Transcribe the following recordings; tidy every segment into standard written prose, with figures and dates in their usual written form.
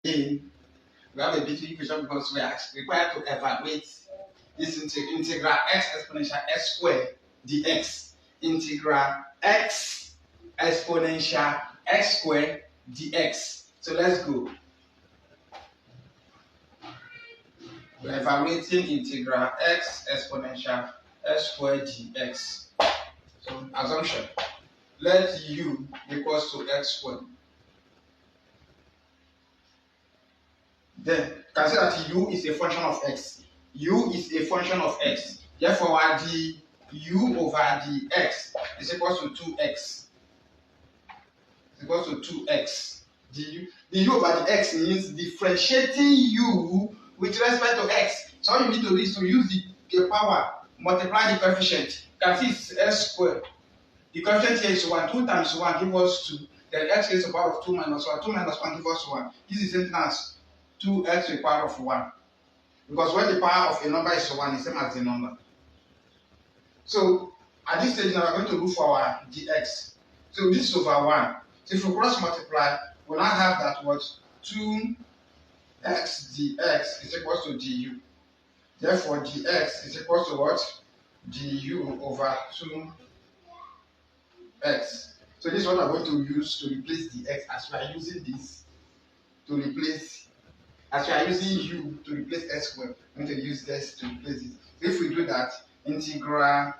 we have a basic equation because we are required to evaluate this integral x exponential x squared dx. Integral x exponential x squared dx. So let's go. We're evaluating integral x exponential x squared dx. So assumption, let u equals to x squared. Then you can say that u is a function of x. U is a function of x. Therefore, the u over the x is equal to 2x. Is equal to 2x. The u over the x means differentiating u with respect to x. So all you need to do is to use the power, multiply the coefficient. You can see it's x squared. The coefficient here is 1. 2 times 1 gives us 2. Then x is the power of 2 minus 1. 2 minus 1 gives us 1. This is the same thing as 2x to the power of 1. Because when the power of a number is 1, it's the same as the number. So at this stage now we're going to look for our dx. So this is over 1. So if we cross multiply, we now have that what 2x dx is equal to du. Therefore dx is equal to what? Du over 2x. So this is what we're going to use to replace the x as we are using this to replace. As we are using u to replace x squared, we're going to use this to replace it. So if we do that, integral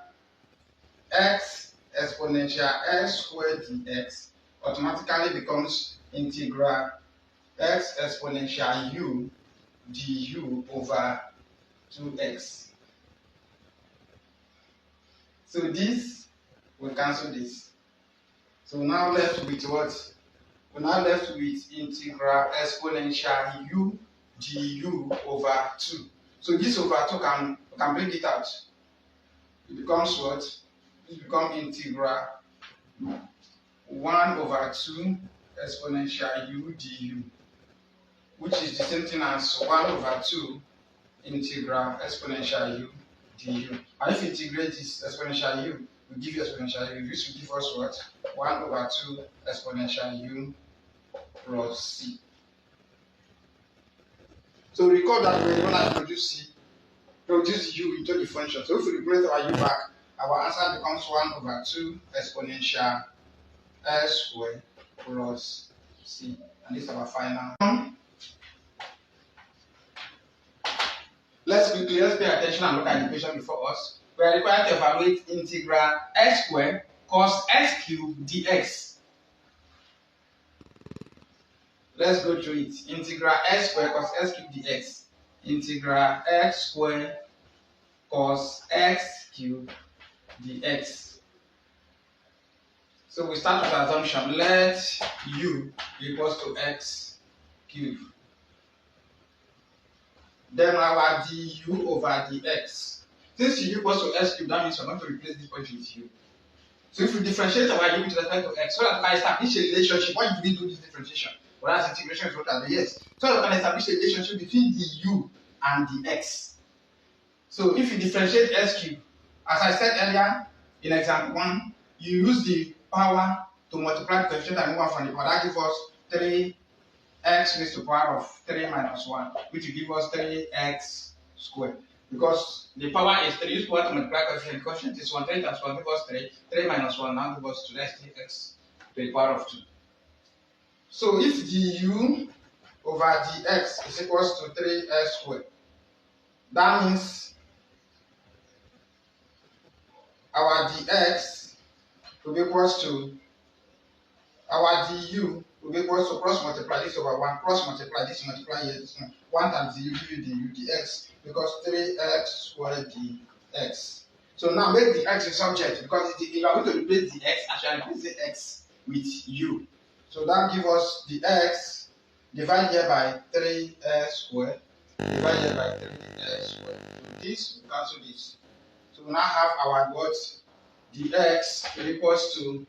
x exponential x squared dx automatically becomes integral x exponential u du over 2x. So this will cancel this. So now left with what? We're now left with integral exponential u du over 2. So this over 2 can bring it out. It becomes what? It becomes integral 1 over 2 exponential u du, which is the same thing as 1 over 2 integral exponential u du. And if you integrate this exponential u, we give you exponential u. This will give us what? 1 over 2 exponential u plus c. So recall that when you want to produce u into the function. So if we replace our u back, our answer becomes 1 over 2 exponential s squared plus c. And this is our final. Let's pay attention and look at the equation before us. We are required to evaluate integral x squared cos x cubed dx. Let's go through it. Integral x squared cos x cubed dx. Integral x squared cos x cubed dx. So we start with assumption. Let u equals to x cubed. Then our du over dx. Since u equals to x cubed, that means we're going to replace this point with u. So if we differentiate our u with respect to x, so that we can establish a relationship, why do we do this differentiation? Whereas integration is what are the yes. So that we can establish a relationship between the u and the x. So if you differentiate x cubed, as I said earlier in example 1, you use the power to multiply the coefficient and move on from the power. That gives us 3x raised to the power of 3 minus 1, which will give us 3x squared. Because the power is 3, use power to multiply coefficient. Coefficient is 1, 3 times 1 gives us 3, 3 minus 1 now gives us 2, that's 3x to the power of 2. So if du over dx is equals to 3x squared, that means our dx will be equals to our du will be equals to cross multiply this over 1, cross multiply this, multiply here, this 1 times du give you du dx because 3x squared dx. So now make the x a subject because you are going to replace the x, I shall replace the x with u. So that gives us the x divided here by 3x squared divided here by 3x squared. So this will cancel this. So we now have our what? Dx equals to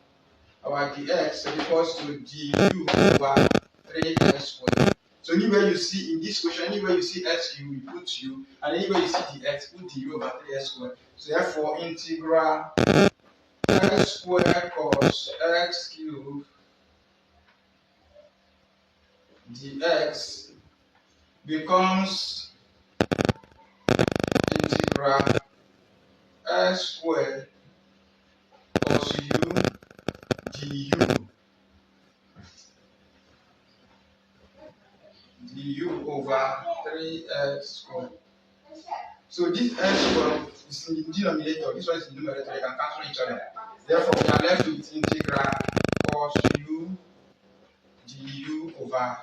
our dx equals to du over 3x squared. So anywhere you see in this question, anywhere you see x cubed, we put u, and anywhere you see dx, put du over 3x squared. So therefore, integral x squared cos x cubed dx becomes integral s squared cos u du over 3x squared. So this x squared is in the denominator, this one is in the numerator, you can cancel each other. Therefore, we are left with integral cos u du over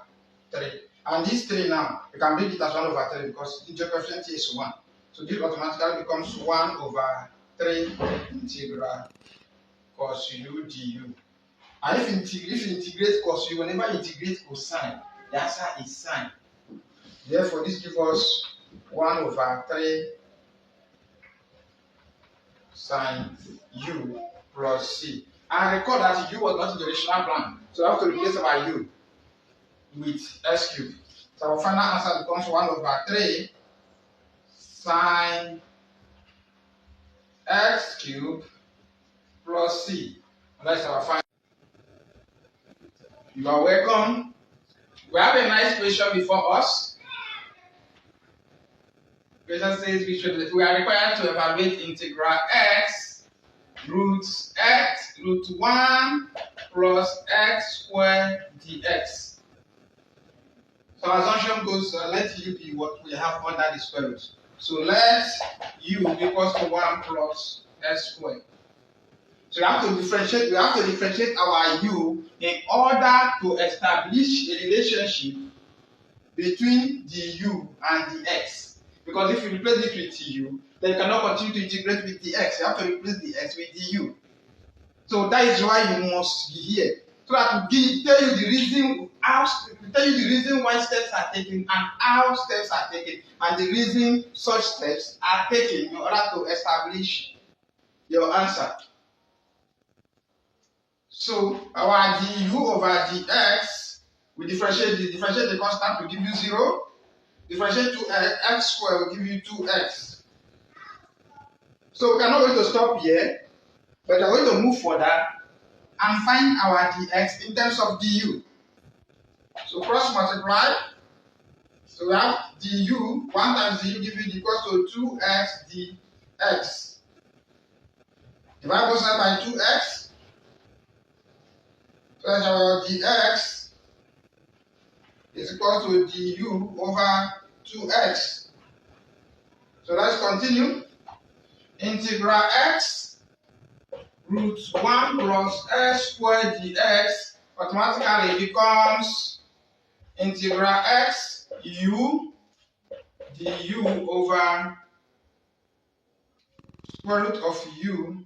3. And this 3 now, you can make it as 1 over 3 because the coefficient is 1. So this automatically becomes 1 over 3 integral cos u du. And if you integrate cos u, whenever you integrate cosine, the answer is sine. Therefore, this gives us 1 over 3 sine u plus c. And recall that u was not in the original plan, so I have to replace our u with s cubed. So our final answer becomes 1 over 3 sine x cubed plus c. And that's our final. You are welcome. We have a nice question before us. Question says we are required to evaluate integral x root 1 plus x squared dx. So assumption goes, let u be what we have under the square root. So let u equals to 1 plus s squared. So we have to differentiate our u in order to establish a relationship between the u and the x. Because if you replace it with u, then you cannot continue to integrate with the x. You have to replace the x with the u. So that is why you must be here. So that to tell you the reason why steps are taken and how steps are taken, and the reason such steps are taken in order to establish your answer. So our du over dx, we differentiate the constant will give you 0. Differentiate to x squared will give you 2x. So we are not going to stop here, but we are going to move further and find our dx in terms of du. So cross multiply. So we have du, 1 times du give you equals to 2x dx. Divide both sides by 2x. So that's our dx is equal to du over 2x. So let's continue. Integral x root 1 plus s squared dx automatically becomes integral x u du over square root of u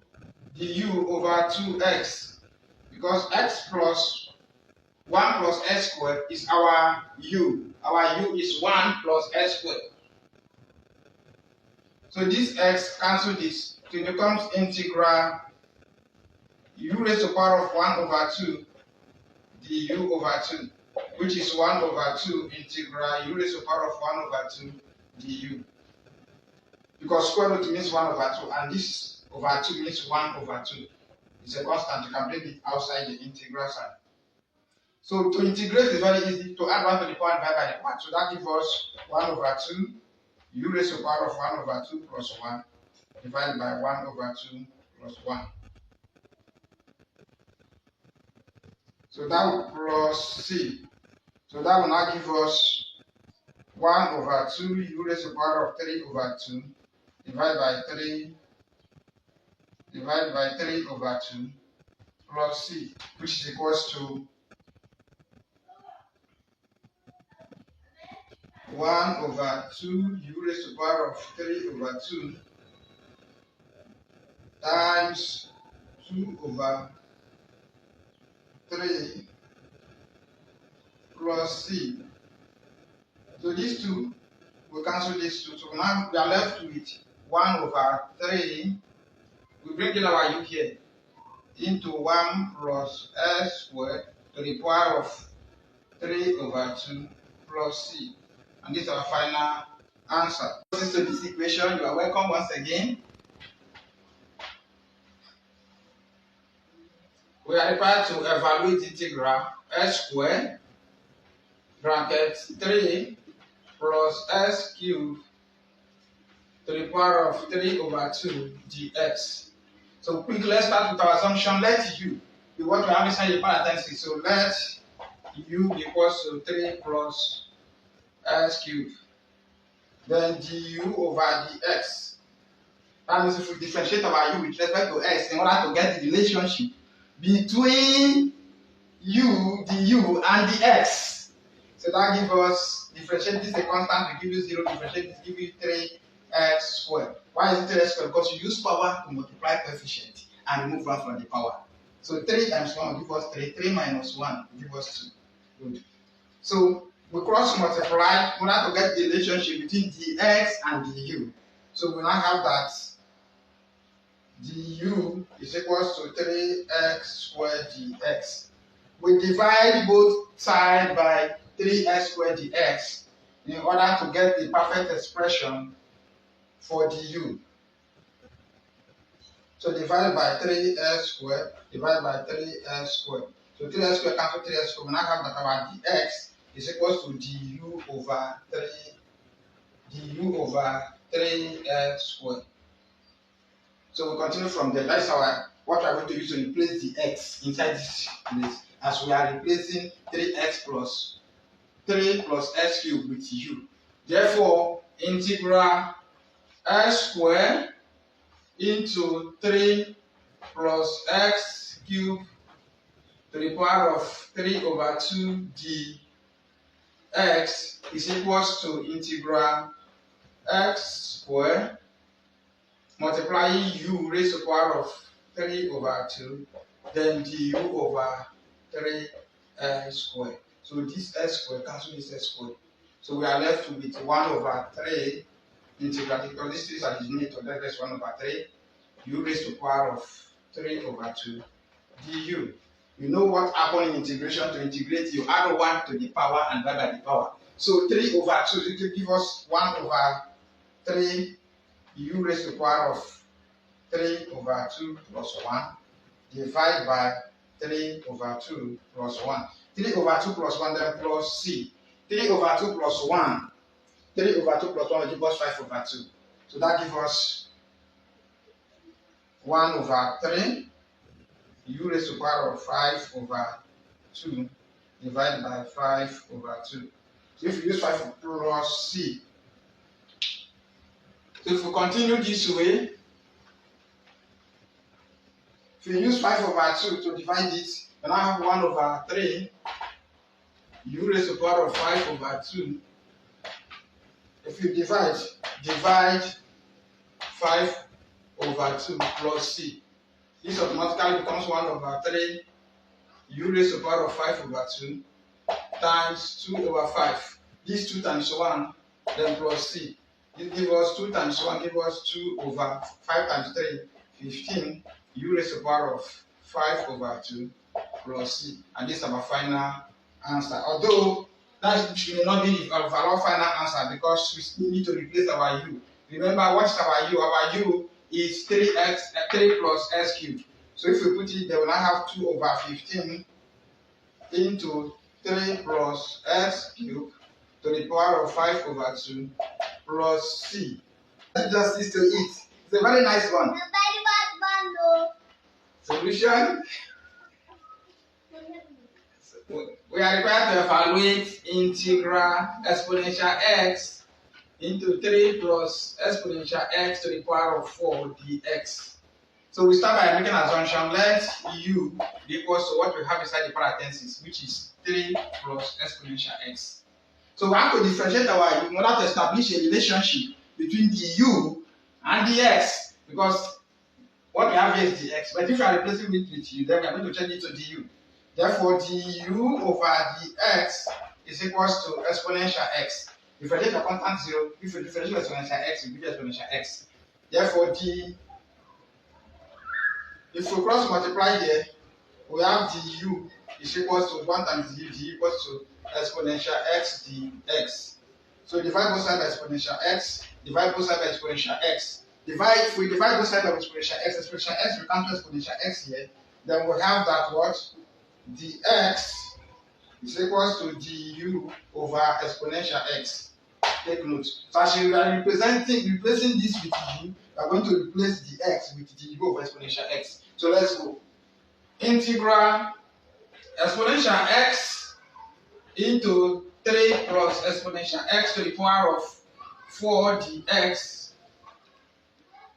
du over 2x, because x plus 1 plus s squared is our u. Our u is 1 plus s squared. So this x cancel this, so it becomes integral u raised to the power of 1 over 2 du over 2, which is 1 over 2 integral u raised to the power of 1 over 2 du. Because square root means 1 over 2, and this over 2 means 1 over 2. It's a constant, you can bring it outside the integral sign. So to integrate is very easy. To add 1 to the power and divide by the power. So that gives us 1 over 2 u raised to the power of 1 over 2 plus 1 divided by 1 over 2 plus 1. So that will plus c. So that will now give us 1 over 2 u raised to the power of 3 over 2 divided by 3 over 2 plus c, which is equals to 1 over 2 u raised to the power of 3 over 2 times 2 over 3 plus c. So these two will cancel these two. So now we are left with 1 over 3. We bring in our u here into 1 plus s squared to the power of 3 over 2 plus c. And this is our final answer. To this equation, you are welcome once again. We are required to evaluate integral s squared bracket 3 plus s cubed to the power of 3 over 2 dx. So quickly, let's start with our assumption. Let u be what we have inside the parentheses. So let u be equals to 3 plus s cubed. Then du over dx. That means if we differentiate our u with respect to x in order to get the relationship between u, du, and the x. So that gives us, differentiate this is a constant, we give you 0, differentiate this, give you 3x squared. Why is it 3x squared? Because you use power to multiply coefficient and remove 1 from the power. So 3 times 1 will give us 3, 3 minus 1 will give us 2. Good. So we cross multiply in order to get the relationship between dx and du. So we now have that du is equals to 3x squared dx. We divide both sides by 3x squared dx in order to get the perfect expression for du. So divide by 3x squared, divide by 3x squared. So 3x squared cancel 3x squared. We now have that our dx is equals to du over 3x squared. So we continue from there. That's what we are going to use to replace the x inside this place, as we are replacing 3x plus 3 plus s cubed with u. Therefore, integral s squared into 3 plus x cubed to the power of 3 over 2 dx is equals to integral x squared multiplying u raised to the power of 3 over 2, then du over 3x squared. So this s squared cancel this s squared. So we are left with 1 over 3 integral, because this is a denominator, that's 1 over 3, u raised to the power of 3 over 2 du. You know what happened in integration? To integrate, you add 1 to the power and divide by the power. So 3 over 2, it will give us 1 over 3 u raised to the power of 3 over 2 plus 1 divided by 3 over 2 plus 1. 3 over 2 plus 1 then plus c. 3 over 2 plus 1. 3 over 2 plus 1 will give us 5 over 2. So that gives us 1 over 3 u raised to the power of 5 over 2 divided by 5 over 2. So if you use 5 plus c, so if we continue this way, if you use 5 over 2 to divide it, you now have 1 over 3 u raised to the power of 5 over 2. If you divide 5 over 2 plus c, this automatically becomes 1 over 3 u raised to the power of 5 over 2 times 2 over 5. This 2 times 1, then plus c. This gives us 2 times 1, gives us 2 over 5 times 3, 15 u raised to the power of 5 over 2 plus c. And this is our final answer. Although that may not be our final answer, because we still need to replace our u. Remember, what is our u? Our u is 3 plus s cubed. So if we put it, they will now have 2 over 15 into 3 plus s cubed to the power of 5 over 2 plus c. Justice to it. It's a very nice one. Solution. We are required to evaluate integral exponential x into 3 plus exponential x to the power of 4 dx. So we start by making an assumption. Let u be equals to what we have inside the parentheses, which is 3 plus exponential x. So we have to differentiate our u in order to establish a relationship between the u and the x, because what we have here is the x. But if you are replacing it with u, then we are going to change it to du. Therefore, du over dx is equals to exponential x. Differentiate the constant 0. If you differentiate exponential x, you give exponential x. Therefore, if we cross multiply here, we have du is equals to 1 times du equals to exponential x dx. So divide both sides by exponential x, divide both sides by exponential x. If we divide both sides by exponential x will cancel exponential x here, then we have that what? Dx is equals to du over exponential x. Take note. So as we are replacing this with u, we are going to replace the x with du over exponential x. So let's go. Integral exponential x into 3 plus exponential x to the power of 4 dx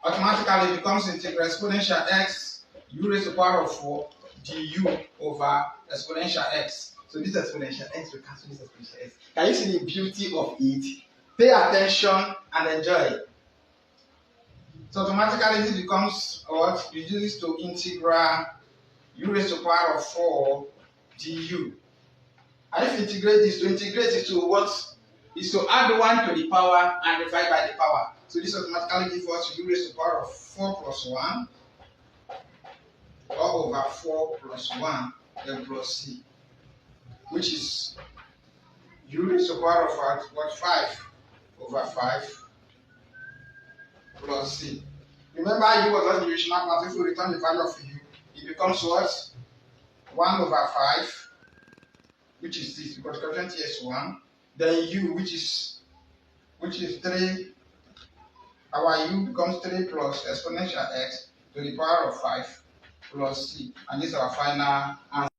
automatically becomes integral exponential x u raised to the power of 4 du over exponential x. So this exponential x will cancel this exponential x. Can you see the beauty of it? Pay attention and enjoy. So automatically this becomes what? Reduces to integral u raised to the power of 4 du. And if you integrate this, to integrate it to what? Is to add 1 to the power and divide by the power. So this automatically gives us u raised to the power of 4 plus 1 all over 4 plus 1 then plus c, which is u raised to the power of what? 5 over 5 plus c. Remember u was not the original part. If we return the value of u, it becomes what? 1 over 5, which is this, because the coefficient here is 1. Then u, which is 3. Our u becomes 3 plus exponential x to the power of 5 plus c. And this is our final answer.